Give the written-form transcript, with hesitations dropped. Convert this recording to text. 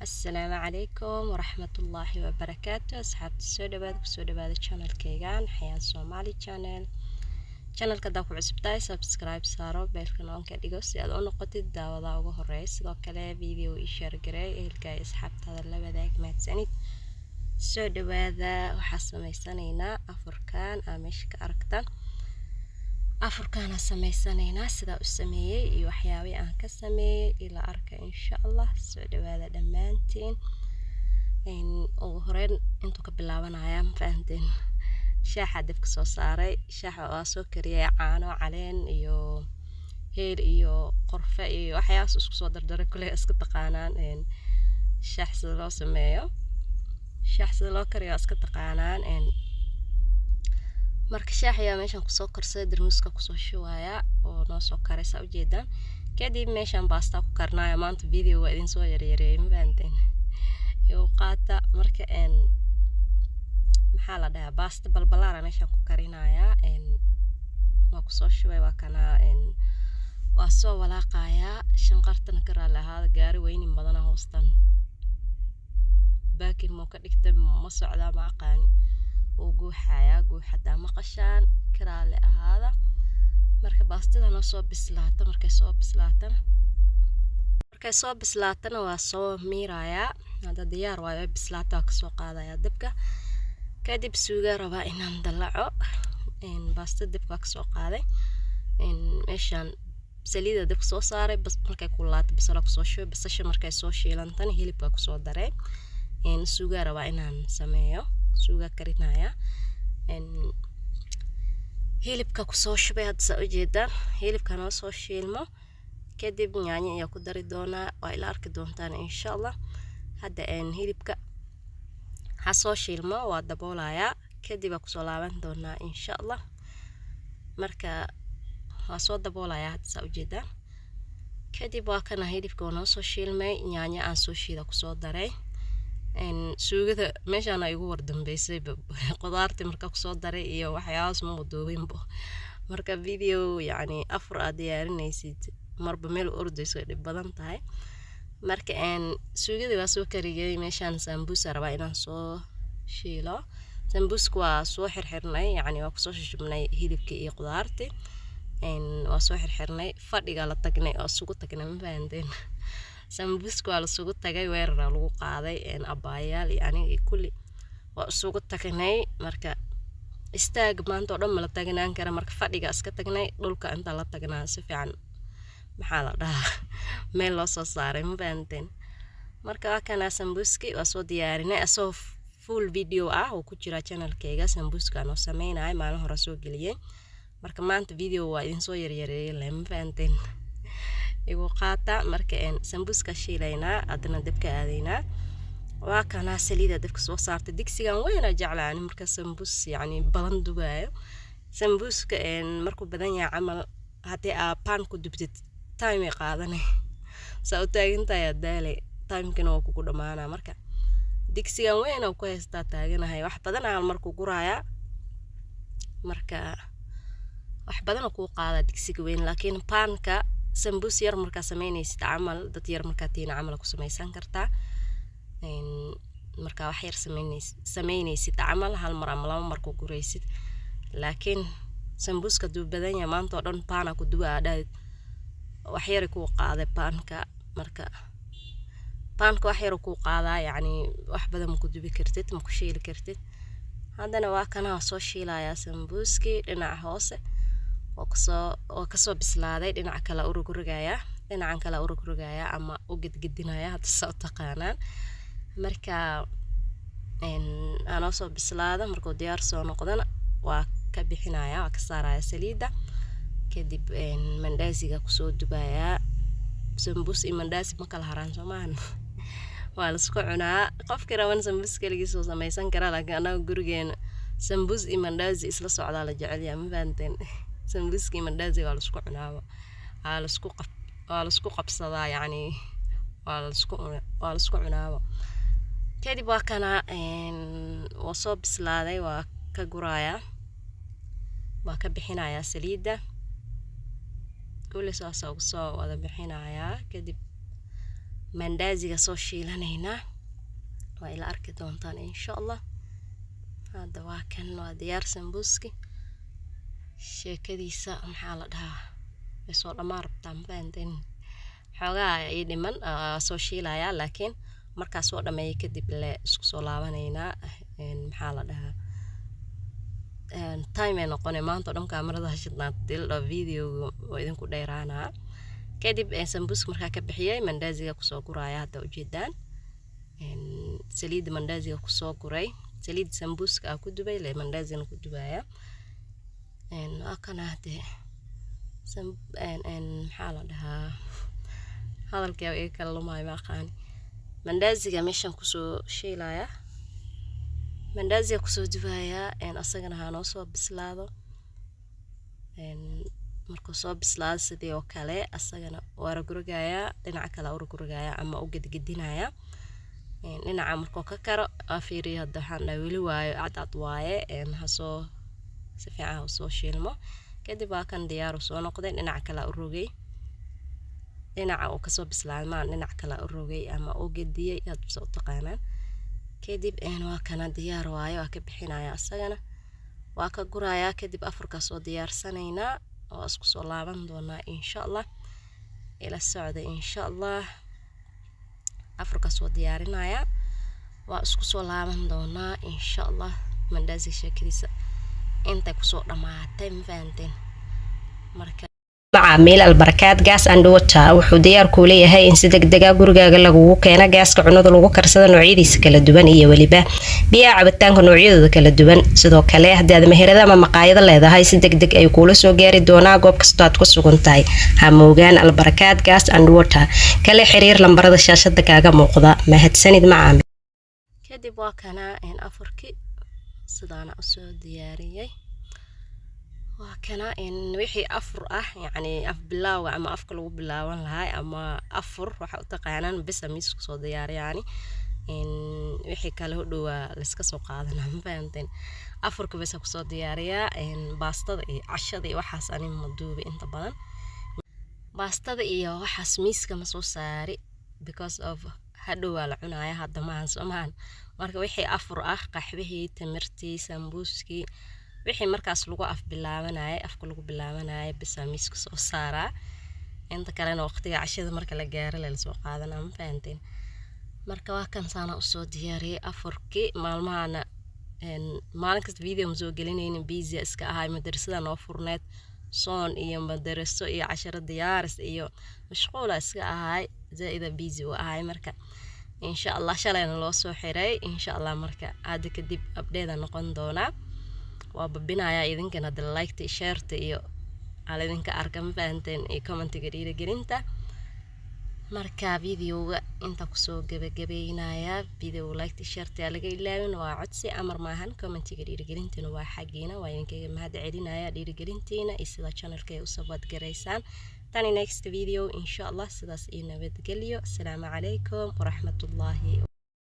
السلام عليكم ورحمة الله وبركاته. أصحاب سو دباد channel كيغان حيان سومالي channel كدا ku cusubtahay subscribe saaro beelka noonka dhigo si aad u noqotid daawada ugu horeysa sidoo kale video ii share gareey ehelka asxaabtada la wadaag mahadsanid. soo dhawaada waxaa sameysanaynaa afurkan meesha ka aragtaan afurkaana sameysanaynaa sida u sameeyay iyo waxyaabaha aan ka sameeyay ila arka insha Allah. soo dhawaada dhamaantiin ugu horeyn intuu ka bilaabanaya fahanteen shaaxa dabka soo saaray. shaaxa waa soo kariyay caano caleen iyo heel iyo qorfe iyo waxyaas isku soo dardaray kule iska taqaanaan shaax sida loo sameeyo shaax sida loo kariyo iska taqaanaan. marka shaaxiya meeshan kusoo karsay darmuuska kusoo shuwaya oo noo soo karaysa ujeedaan kadib meeshan baasta ku karnaayo maanta video waa idin soo yareeyay maanteen iyo qaata marka maxaa la dhahaa baasta balbalaara meeshan ku karinaya waa kusoo shubay waa kana waa soo walaaqaya shanqartana ka raali ahaada gaari weynin badan hoostan baakin mo ka dhigtay ma socda ma aqaani oo guuxaya guuxada maqashaan ka raali ahaada. marka baastada noo soo bislaata markay soo bislaatana waa soo miiraya hada diyaar waayo bislaata ka soo qaadaya dabka kadib suuga rabaa inaan dalaco baasta dabka ka soo qaaday meeshan saliida dabka soo saaray bas markay kulaato basal ku soo shubay basasha markay soo shiilantan hilibka ku soo daray suuga rabaa inaan sameeyo suuga karinaya hilibka ku soo shubay hadda ujeedaan hilibka noo soo shiilmo kadib yaanyo ayaa ku dari doonaa waa ila arki doontaan insha Allah. hadda hilibka ha soo shiilmo waa daboolaya kadib ku soo laaban doonaa insha Allah. marka waa soo daboolaya hadda ujeedaan kadib waa kana hilibka noo soo shiilmay yaanyo aan soo shiida ku soo daray suugada meeshaan ay ugu wardambeysay qudaarta marka ku soo daray iyo waxyaabo ma wadoobinbo marka video yani afur aad diyaarinaysid marba meel ordayso dhib badan tahay. marka suugada waa soo kariyay meeshaan sambusa rabaa inaan soo shiilo sambuska waa soo xirxirnay yani waa ku soo shubnay hilibka iyo qudaarta waa soo xirxirnay fadhiga la tagnay oo sugu tagnay ma fahanteen sambuska waa la sugu tagay weerar lagu qaaday abaayaal yani kulli waa sugu tagnay marka istaag maanta oo dhan ma la tagnaan kara marka fadhiga iska tagnay dhulka inta la tagnaa si fiican maxaa la dhahaa meel loo soo saaray ma fahanteen. marka kana sambuski waa soo diyaarinay asoo full video oo ku jira channelkayga sambuska noo sameynay maalin hore soo galiyay marka maanta video waa idin soo yareeyay ma fahanteen igu qaata. marka sambuska shiilayna adna dabka aadayna waa kana saliida dabka soo saartay digsigan weyn jeclaan marka sambus yani badan dubaayo sambuska markuu badan yahay amal hadii pan ku dubtid time qaadanay soo taagintaay daale time-kana waa ku dhamaana marka digsigan weyn oo ku haysta taaganahay wax badan aan markuu guraaya marka wax badan oo ku qaada digsiga weyn laakiin panka sambus yar marka sameynaysid amal dad yar marka tiin amal ku sameysan kartaa marka wax yar sameynaysid amal hal mar ama laba mar ku guraysid laakiin sambuska duu badan yahay maanta oo dhan pana ku duwaa wax yar ku qaaday panka marka wax yar ku qaadaa yani wax badan ku dubi kartid ma ku shiili kartid. haddana waa kana soo shiilaya sambuski dhinaca hoose oo ka soo bislaaday dhinaca kala urugurugaya ama u gidgidinaya hadda soo taqaanaan. marka aan soo bislaado markuu diyaar soo noqdana waa ka bixinaya waa ka saaraya saliida kadib mandaasiga ku soo dubaya sambus iyo mandaasi ma kala haraan Soomaan waa la isku cunaa qofkii rawan sambus kaligiis oo sameysan kara laakiin anaga gurigeena sambus iyo mandaasi isla socdaa la jecel yahay ma fahanteen sambuski mandaasi waa la isku cunaa waa la isku qabsadaa yani waa la isku cunaa kadib waa kana waa soo bislaaday waa ka guraya waa ka bixinaya saliida kulli soo wada bixinaya kadib mandaaziga soo shiilanaynaa waa ila arki doontaan insha Allah. Hadda waa kan waa diyaar sambuuski sheekadiisa maxaa la dhahaa soo dhamaar tambaanteen xogaa ay dhiman soo shiilaya laakiin markaas soo dhameeyay kadib la isku soo laabanaynaa maxaa la dhahaa time ay noqonay maanta dhan kaamirada hashidnaa dil video oo idinku dheeraana kadib sambuuska markaa ka bixiyay mandaaziga ku soo guraya hadda ujeedaan saliid mandaaziga ku soo guray saliid sambuuska ku dubay le mandaazina ku dubaya akana hade maxaa la dhahaa hadalkii ay kala lumay ma aqaan mandaaziga meeshan ku soo shiilaya mandaaziga ku soo dubaya asagana ha noo soo bislaado markuu soo bislaado sidii oo kale asagana waa rogrogaya dhinaca kale u rogrogaya ama u gedgedinaya dhinaca markuu ka karo afiiri hadda waxaan weli waayo cad waaye ha soo si fiican u soo shiilmo kadib waa kan diyaar soo noqday dhinaca kale u rogay dhinaca uu ka soo bislaaday ma dhinaca kale u rogay ama u gediyay aad soo taqaanaan kadib waa kana diyaar waayo waa ka bixinaya asagana waa ka guraya kadib afurka soo diyaarsanayna oo isku soo laaban doona insha Allah ila socda insha Allah afurka soo diyaarinaya waa isku soo laaban doona insha Allah mandaazi sheekadiisa inta ku soo dhamaatay ma fahanteen marka macaamiil albarakaad gas and water wuxuu diyaar ku leeyahay in si degdeg ah gurigaaga lagu keeno gaaska cunada lagu karsado noocyadiisa kala duwan iyo waliba biyaha cabitaanka noocyadooda kala duwan sidoo kale haddii aad meherada ama maqaayada leedahay si degdeg ay kula soo gaari doonaa goob kasta aad ku sugan tahay ha moogaan albarakaad gas and water kala xiriir lambarada shaashada kaaga muuqda mahadsanid macaamiil kadib waa kana afurkii sidaana u soo diyaariyay وكنا إن وحي أفر يعني أف بلاوة أما أفكر لو بلاوة لهاي أما أفر راح أتقاعنا بس ميسك صديار يعني إن وحي كله دوا لسك سوق هذا نهم فهمتين أفر كبس صدياريا إن باستد عشرة وحساني مدوب أنت بدن باستد وحس ميسك مسوساري because of هدوا العناية هذا ما هنسمعن مركب وحي أفر قحبه تمرتي سمبوسكي wixii markaas lagu af bilaabanay afka lagu bilaabanay bisamiiska soo saara inta kale waqtiga cashada marka la gaaro la soo qaadana ma fahanteen marka waa kan saana u soo diyaariyay afurkii maalmaana maalin kasta video ma soo gelinaynin busy iska ahay madrasada noo furneed soon iyo madraso iyo casharo diyaaris iyo mashquul iska ahay zaida busy oo ahay marka insha Allah shalayna loo soo xiray insha Allah marka aad kadib update noqon doona وببنايا إذن كان هذا لايك تشيرت إيو على إذن كأرقام فانتين إي كومنت قريرة قرينتا مركا فيديو إنتا كسو قبينايا فيديو لايك تشيرت على قيلان وعدسي أمر ماهن كومنت قريرة قرينتين وحاقينا وإن كي مهاد عدينايا قريرة قرينتين إسيدا channel كي أصابات قريسان تاني next video إن شاء الله سيداس إينا بيتقليو السلام عليكم ورحمة الله